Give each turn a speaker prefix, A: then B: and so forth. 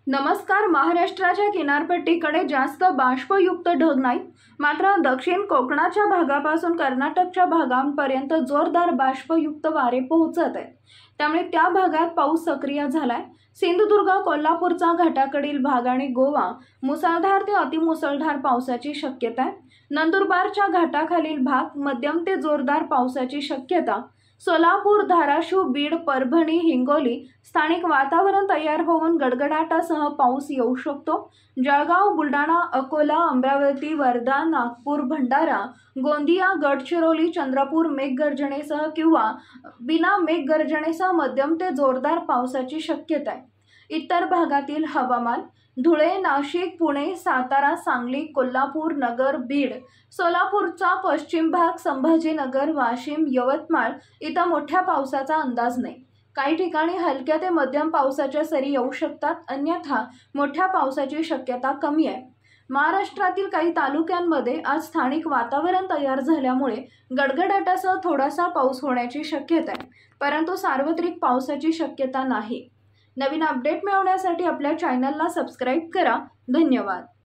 A: नमस्कार। महाराष्ट्राच्या किनारपट्टीकडे जास्त बाष्पयुक्त ढग नाहीत, मात्र दक्षिण कोकणाच्या भागापासून कर्नाटकच्या भागांपर्यंत जोरदार बाष्पयुक्त वारे पोहोचत आहेत। त्यामुळे त्या भागात पाऊस सक्रिय झालाय। सिंधुदुर्ग, कोल्हापूरचा घाटाकडील भाग आणि गोवा मुसळधार ते अतिमुसळधार पावसाची शक्यता आहे। नंदुरबारच्या घाटाखालील भाग मध्यम ते जोरदार पावसाची शक्यता। सोलापूर, धाराशिव, बीड, परभणी, हिंगोली स्थानिक वातावरण तयार होऊन गडगडाटासह पाऊस येऊ शकतो। जळगाव, बुलढाणा, अकोला, अमरावती, वर्धा, नागपूर, भंडारा, गोंदिया, गडचिरोली, चंद्रपूर मेघगर्जनेसह किंवा बिना मेघगर्जनेसह मध्यम ते जोरदार पावसाची शक्यता आहे। इतर भागातील हवामान: धुळे, नाशिक, पुणे, सातारा, सांगली, कोल्हापूर, नगर, बीड, सोलापूरचा पश्चिम भाग, संभाजीनगर, वाशिम, यवतमाळ इथं मोठ्या पावसाचा अंदाज नाही। काही ठिकाणी हलक्या ते मध्यम पावसाच्या सरी येऊ शकतात, अन्यथा मोठ्या पावसाची शक्यता कमी आहे। महाराष्ट्रातील काही तालुक्यांमध्ये आज स्थानिक वातावरण तयार झाल्यामुळे गडगडाटासह थोडासा पाऊस होण्याची शक्यता आहे, परंतु सार्वत्रिक पावसाची शक्यता नाही। नवीन अपडेट मिळवण्यासाठी आपल्या चॅनलला सबस्क्राइब करा। धन्यवाद।